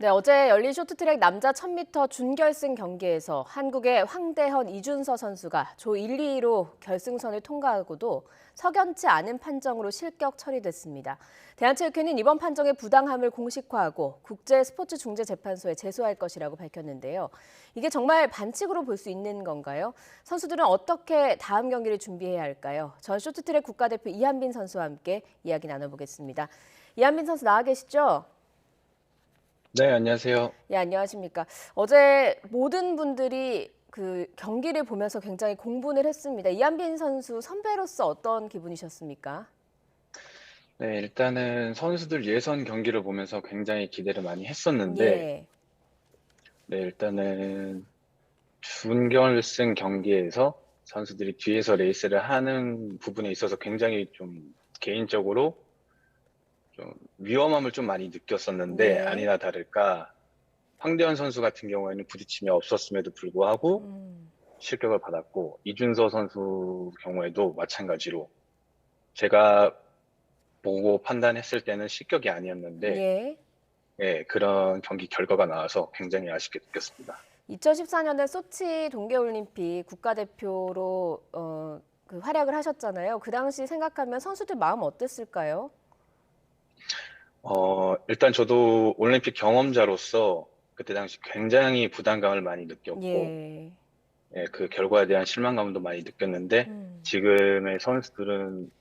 네, 어제 열린 쇼트트랙 남자 1000m 준결승 경기에서 한국의 황대헌, 이준서 선수가 조 1, 2위로 결승선을 통과하고도 석연치 않은 판정으로 실격 처리됐습니다. 대한체육회는 이번 판정의 부당함을 공식화하고 국제스포츠중재재판소에 제소할 것이라고 밝혔는데요. 이게 정말 반칙으로 볼 수 있는 건가요? 선수들은 어떻게 다음 경기를 준비해야 할까요? 전 쇼트트랙 국가대표 이한빈 선수와 함께 이야기 나눠보겠습니다. 이한빈 선수 나와 계시죠? 네, 안녕하세요. 예, 안녕하십니까. 어제 모든 분들이 그 경기를 보면서 굉장히 공분을 했습니다. 이한빈 선수 선배로서 어떤 기분이셨습니까? 네, 일단은 선수들 예선 경기를 보면서 굉장히 기대를 많이 했었는데, 예. 네, 일단은 준결승 경기에서 선수들이 뒤에서 레이스를 하는 부분에 있어서 굉장히 좀 개인적으로 좀 위험함을 좀 많이 느꼈었는데, 예. 아니나 다를까, 황대현 선수 같은 경우에는 부딪힘이 없었음에도 불구하고 음. 실격을 받았고, 이준서 선수 경우에도 마찬가지로 제가 보고 판단했을 때는 실격이 아니었는데, 예. 예, 그런 경기 결과가 나와서 굉장히 아쉽게 느꼈습니다. 2014년에 소치 동계올림픽 국가대표로 그 활약을 하셨잖아요. 그 당시 생각하면 선수들 마음 어땠을까요? 일단 저도 올림픽 경험자로서 그때 당시 굉장히 부담감을 많이 느꼈고, 예. 예, 그 결과에 대한 실망감도 많이 느꼈는데, 음. 지금의 선수들은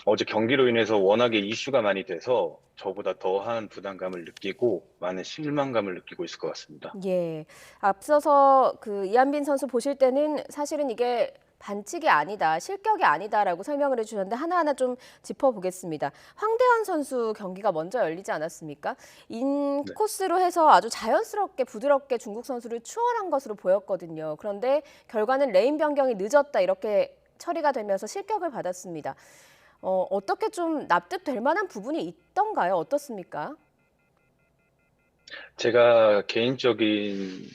어제 경기로 인해서 워낙에 이슈가 많이 돼서 저보다 더한 부담감을 느끼고 많은 실망감을 느끼고 있을 것 같습니다. 예. 앞서서 그 이한빈 선수 보실 때는 사실은 이게 반칙이 아니다, 실격이 아니다라고 설명을 해주셨는데 하나하나 좀 짚어보겠습니다. 황대현 선수 경기가 먼저 열리지 않았습니까? 네. 인코스로 해서 아주 자연스럽게 부드럽게 중국 선수를 추월한 것으로 보였거든요. 그런데 결과는 레인 변경이 늦었다 이렇게 처리가 되면서 실격을 받았습니다. 어떻게 좀 납득될 만한 부분이 있던가요? 어떻습니까? 제가 개인적인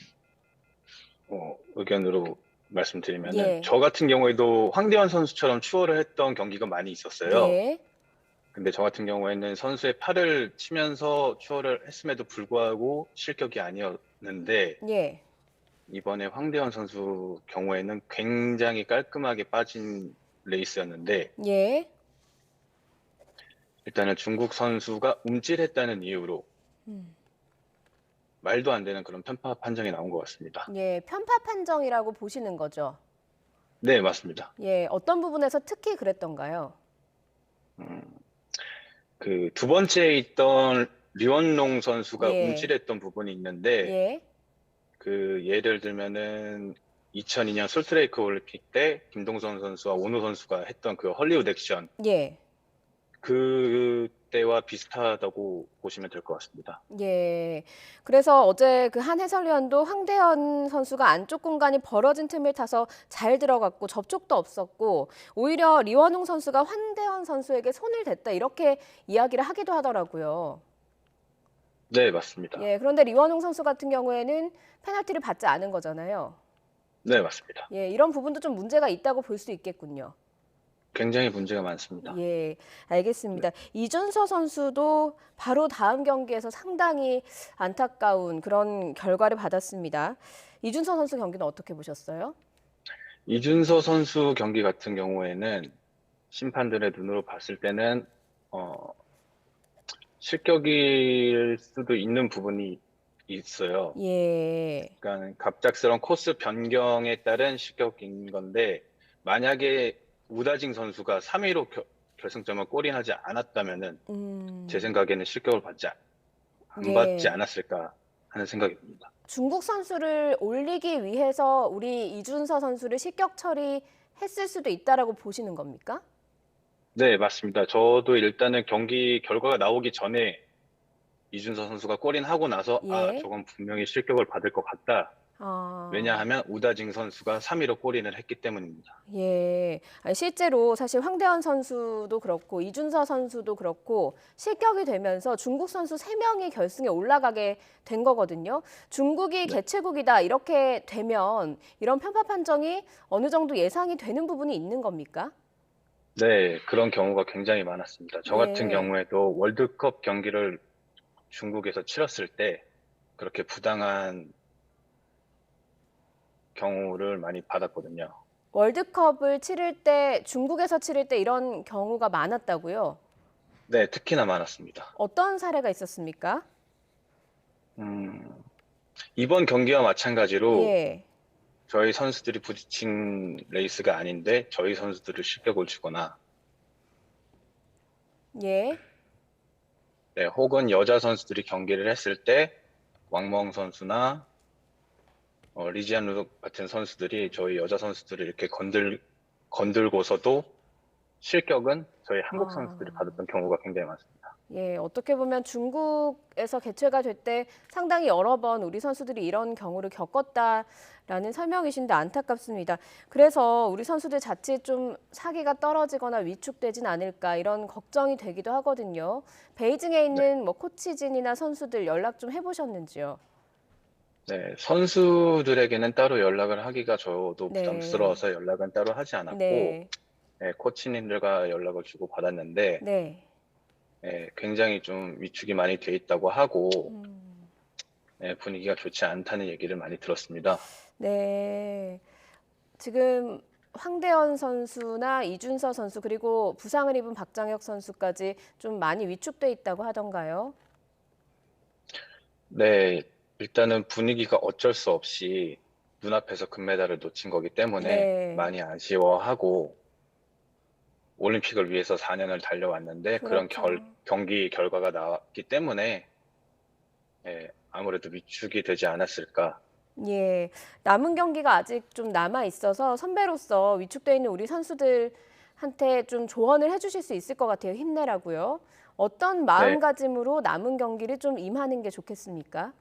의견으로 말씀드리면은 예. 저 같은 경우에도 황대현 선수처럼 추월을 했던 경기가 많이 있었어요. 네. 근데 저 같은 경우에는 선수의 팔을 치면서 추월을 했음에도 불구하고 실격이 아니었는데 예. 이번에 황대현 선수 경우에는 굉장히 깔끔하게 빠진 레이스였는데 예. 일단은 중국 선수가 움찔했다는 이유로 음. 말도 안 되는 그런 편파 판정이 나온 것 같습니다. 예, 편파 판정이라고 보시는 거죠? 네, 맞습니다. 예, 어떤 부분에서 특히 그랬던가요? 음, 그 두 번째에 있던 류원롱 선수가 예. 움찔했던 부분이 있는데 예. 그 예를 들면은 2002년 솔트레이크 올림픽 때 김동선 선수와 원호 선수가 했던 그 헐리우드 액션 예. 그때와 비슷하다고 보시면 될 것 같습니다. 예. 그래서 어제 그 한 해설위원도 황대현 선수가 안쪽 공간이 벌어진 틈을 타서 잘 들어갔고 접촉도 없었고 오히려 리원웅 선수가 황대현 선수에게 손을 댔다 이렇게 이야기를 하기도 하더라고요. 네, 맞습니다. 예, 그런데 리원웅 선수 같은 경우에는 페널티를 받지 않은 거잖아요. 네, 맞습니다. 예, 이런 부분도 좀 문제가 있다고 볼 수 있겠군요. 굉장히 문제가 많습니다. 예, 네. 알겠습니다. 이준서 선수도 바로 다음 경기에서 상당히 안타까운 그런 결과를 받았습니다. 이준서 선수 경기는 어떻게 보셨어요? 이준서 선수 경기 같은 경우에는 심판들의 눈으로 봤을 때는 어, 실격일 수도 있는 부분이 있어요. 예, 그러니까 갑작스러운 코스 변경에 따른 실격인 건데 만약에 우다징 선수가 3위로 결승점을 골인하지 않았다면은 제 음, 생각에는 실격을 안 받지 예. 않았을까 하는 생각이 듭니다. 중국 선수를 올리기 위해서 우리 이준서 선수를 실격 처리했을 수도 있다라고 보시는 겁니까? 네, 맞습니다. 저도 일단은 경기 결과가 나오기 전에 이준서 선수가 골인하고 나서 예. 저건 분명히 실격을 받을 것 같다. 아. 왜냐하면 우다징 선수가 3위로 골인을 했기 때문입니다. 예. 아니 실제로 사실 황대현 선수도 그렇고 이준서 선수도 그렇고 실격이 되면서 중국 선수 3명이 결승에 올라가게 된 거거든요. 중국이 네. 개최국이다 이렇게 되면 이런 편파 판정이 어느 정도 예상이 되는 부분이 있는 겁니까? 네, 그런 경우가 굉장히 많았습니다. 저 같은 예. 경우에도 월드컵 경기를 중국에서 치렀을 때 그렇게 부당한 경우를 많이 받았거든요. 월드컵을 치를 때 중국에서 치를 때 이런 경우가 많았다고요? 네, 특히나 많았습니다. 어떤 사례가 있었습니까? 음, 이번 경기와 마찬가지로 예. 저희 선수들이 부딪힌 레이스가 아닌데 저희 선수들을 실격을 주거나, 예. 네, 혹은 여자 선수들이 경기를 했을 때 왕멍 선수나 리지안 루독 같은 선수들이 저희 여자 선수들을 이렇게 건들고서도 실격은 저희 한국 선수들이 아. 받았던 경우가 굉장히 많습니다. 예, 어떻게 보면 중국에서 개최가 될 때 상당히 여러 번 우리 선수들이 이런 경우를 겪었다라는 설명이신데 안타깝습니다. 그래서 우리 선수들 자칫 좀 사기가 떨어지거나 위축되진 않을까 이런 걱정이 되기도 하거든요. 베이징에 네, 있는 뭐 코치진이나 선수들 연락 좀 해보셨는지요? 네, 선수들에게는 따로 연락을 하기가 저도 네, 부담스러워서 연락은 따로 하지 않았고, 네, 네, 코치님들과 연락을 주고 받았는데, 네. 네, 굉장히 좀 위축이 많이 돼 있다고 하고, 음, 네, 분위기가 좋지 않다는 얘기를 많이 들었습니다. 네. 지금 황대현 선수나 이준서 선수 그리고 부상을 입은 박장혁 선수까지 좀 많이 위축돼 있다고 하던가요? 네, 일단은 분위기가 어쩔 수 없이 눈앞에서 금메달을 놓친 거기 때문에 네, 많이 아쉬워하고, 올림픽을 위해서 4년을 달려왔는데 그런 그렇죠. 경기 결과가 나왔기 때문에 아무래도 위축이 되지 않았을까. 예, 남은 경기가 아직 좀 남아 있어서 선배로서 위축돼 있는 우리 선수들한테 좀 조언을 해주실 수 있을 것 같아요. 힘내라고요. 어떤 네, 마음가짐으로 남은 경기를 좀 임하는 게 좋겠습니까?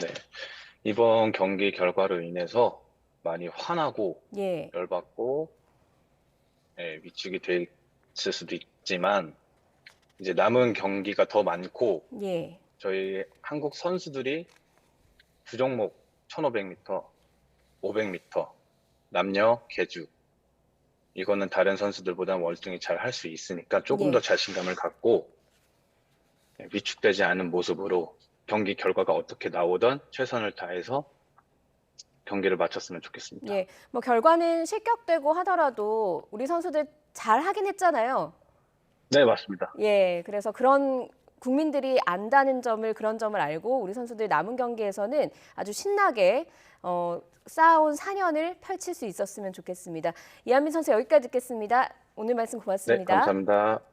네. 이번 경기 결과로 인해서 많이 화나고 예, 열받고 위축이 돼 있을 수도 있지만 이제 남은 경기가 더 많고 예, 저희 한국 선수들이 두 종목 1500m, 500m, 남녀 계주 이거는 다른 선수들보다 월등히 잘 할 수 있으니까 조금 더 예. 자신감을 갖고 위축되지 않은 모습으로 경기 결과가 어떻게 나오든 최선을 다해서 경기를 마쳤으면 좋겠습니다. 예, 뭐 결과는 실격되고 하더라도 우리 선수들 잘 하긴 했잖아요. 네, 맞습니다. 예, 그래서 그런 국민들이 안다는 점을 그런 점을 알고 우리 선수들 남은 경기에서는 아주 신나게 쌓아온 4년을 펼칠 수 있었으면 좋겠습니다. 이한민 선수 여기까지 듣겠습니다. 오늘 말씀 네, 고맙습니다. 감사합니다.